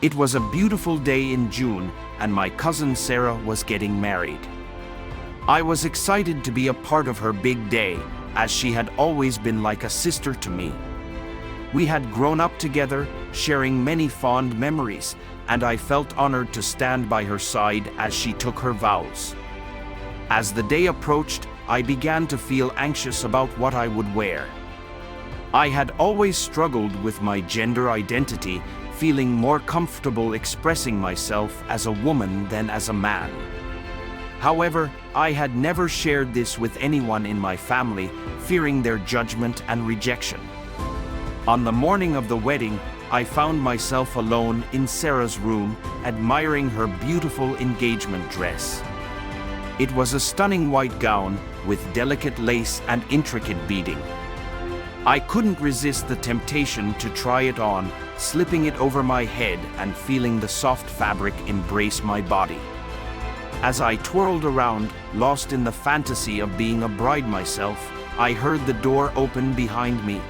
It was a beautiful day in June, and my cousin Sarah was getting married. I was excited to be a part of her big day, as she had always been like a sister to me. We had grown up together, sharing many fond memories, and I felt honored to stand by her side as she took her vows. As the day approached, I began to feel anxious about what I would wear. I had always struggled with my gender identity, feeling more comfortable expressing myself as a woman than as a man. However, I had never shared this with anyone in my family, fearing their judgment and rejection. On the morning of the wedding, I found myself alone in Sarah's room, admiring her beautiful engagement dress. It was a stunning white gown with delicate lace and intricate beading. I couldn't resist the temptation to try it on, slipping it over my head and feeling the soft fabric embrace my body. As I twirled around, lost in the fantasy of being a bride myself, I heard the door open behind me.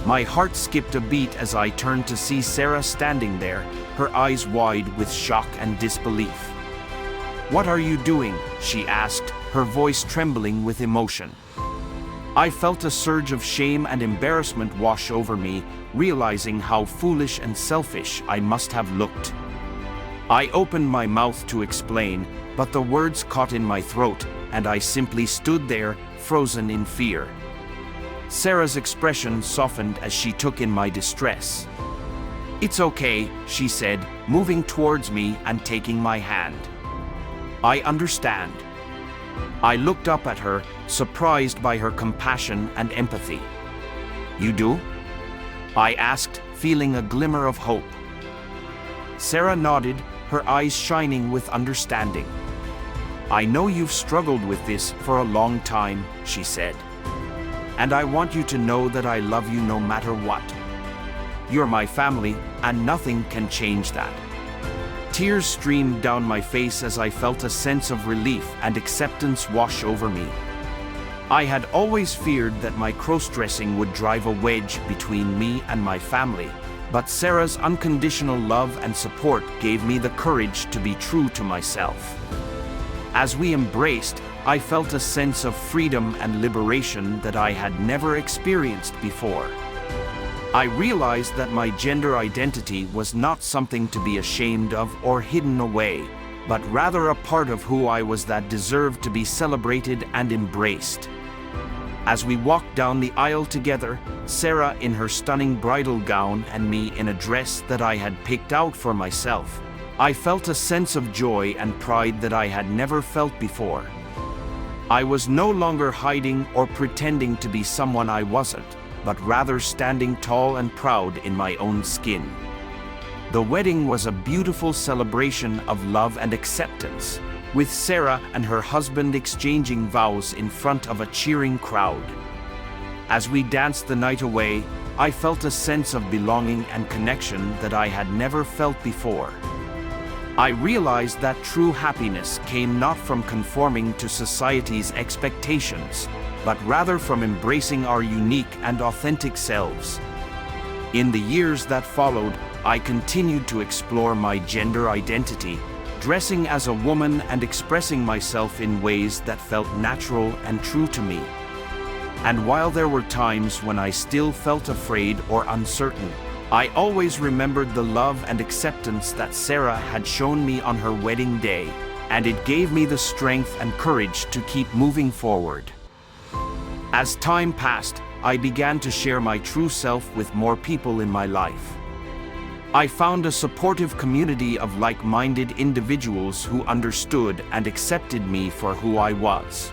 My heart skipped a beat as I turned to see Sarah standing there, her eyes wide with shock and disbelief. "What are you doing?" she asked, her voice trembling with emotion. I felt a surge of shame and embarrassment wash over me, realizing how foolish and selfish I must have looked. I opened my mouth to explain, but the words caught in my throat, and I simply stood there, frozen in fear. Sarah's expression softened as she took in my distress. "It's okay," she said, moving towards me and taking my hand. "I understand." I looked up at her, surprised by her compassion and empathy. "You do?" I asked, feeling a glimmer of hope. Sarah nodded, her eyes shining with understanding. "I know you've struggled with this for a long time," she said. "And I want you to know that I love you no matter what. You're my family, and nothing can change that." Tears streamed down my face as I felt a sense of relief and acceptance wash over me. I had always feared that my crossdressing would drive a wedge between me and my family, but Sarah's unconditional love and support gave me the courage to be true to myself. As we embraced, I felt a sense of freedom and liberation that I had never experienced before. I realized that my gender identity was not something to be ashamed of or hidden away, but rather a part of who I was that deserved to be celebrated and embraced. As we walked down the aisle together, Sarah in her stunning bridal gown and me in a dress that I had picked out for myself, I felt a sense of joy and pride that I had never felt before. I was no longer hiding or pretending to be someone I wasn't, but rather standing tall and proud in my own skin. The wedding was a beautiful celebration of love and acceptance, with Sarah and her husband exchanging vows in front of a cheering crowd. As we danced the night away, I felt a sense of belonging and connection that I had never felt before. I realized that true happiness came not from conforming to society's expectations, but rather from embracing our unique and authentic selves. In the years that followed, I continued to explore my gender identity, dressing as a woman and expressing myself in ways that felt natural and true to me. And while there were times when I still felt afraid or uncertain, I always remembered the love and acceptance that Sarah had shown me on her wedding day, and it gave me the strength and courage to keep moving forward. As time passed, I began to share my true self with more people in my life. I found a supportive community of like-minded individuals who understood and accepted me for who I was.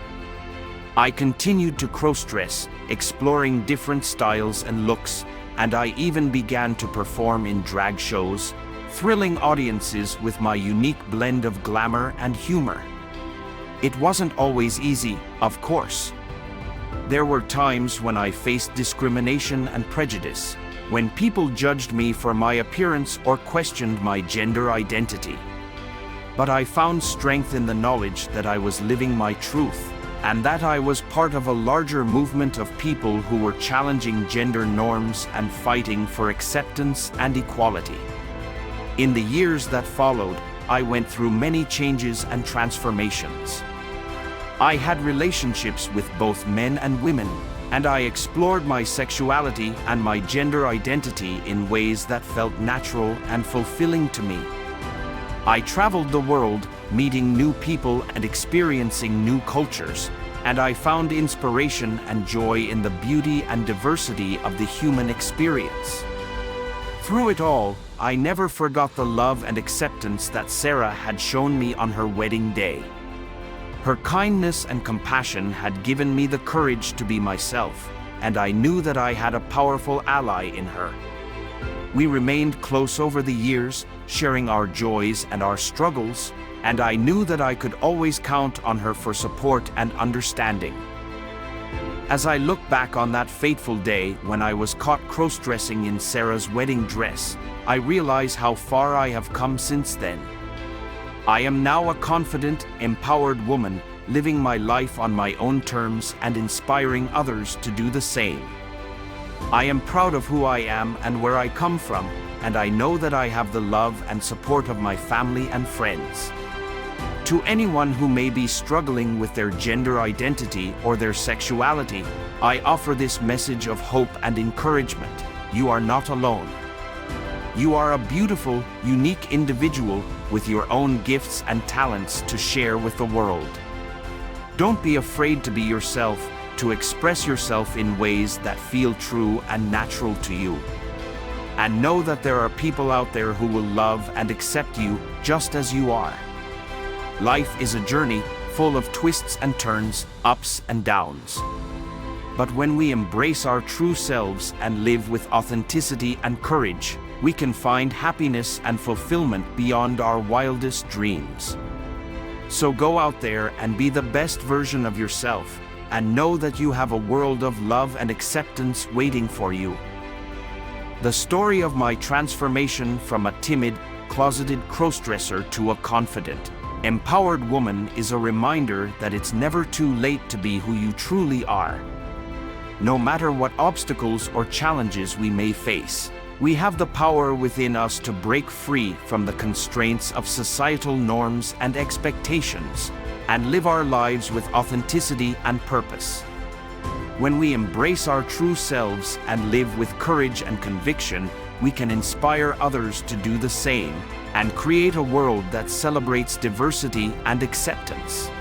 I continued to crossdress, exploring different styles and looks, and I even began to perform in drag shows, thrilling audiences with my unique blend of glamour and humor. It wasn't always easy, of course. There were times when I faced discrimination and prejudice, when people judged me for my appearance or questioned my gender identity. But I found strength in the knowledge that I was living my truth, and that I was part of a larger movement of people who were challenging gender norms and fighting for acceptance and equality. In the years that followed, I went through many changes and transformations. I had relationships with both men and women, and I explored my sexuality and my gender identity in ways that felt natural and fulfilling to me. I traveled the world, meeting new people and experiencing new cultures, and I found inspiration and joy in the beauty and diversity of the human experience. Through it all, I never forgot the love and acceptance that Sarah had shown me on her wedding day. Her kindness and compassion had given me the courage to be myself, and I knew that I had a powerful ally in her. We remained close over the years, sharing our joys and our struggles, and I knew that I could always count on her for support and understanding. As I look back on that fateful day when I was caught cross-dressing in Sarah's wedding dress, I realize how far I have come since then. I am now a confident, empowered woman, living my life on my own terms and inspiring others to do the same. I am proud of who I am and where I come from, and I know that I have the love and support of my family and friends. To anyone who may be struggling with their gender identity or their sexuality, I offer this message of hope and encouragement. You are not alone. You are a beautiful, unique individual with your own gifts and talents to share with the world. Don't be afraid to be yourself, to express yourself in ways that feel true and natural to you. And know that there are people out there who will love and accept you just as you are. Life is a journey full of twists and turns, ups and downs. But when we embrace our true selves and live with authenticity and courage, we can find happiness and fulfillment beyond our wildest dreams. So go out there and be the best version of yourself, and know that you have a world of love and acceptance waiting for you. The story of my transformation from a timid, closeted crossdresser to a confident, empowered woman is a reminder that it's never too late to be who you truly are. No matter what obstacles or challenges we may face, we have the power within us to break free from the constraints of societal norms and expectations, and live our lives with authenticity and purpose. When we embrace our true selves and live with courage and conviction, we can inspire others to do the same and create a world that celebrates diversity and acceptance.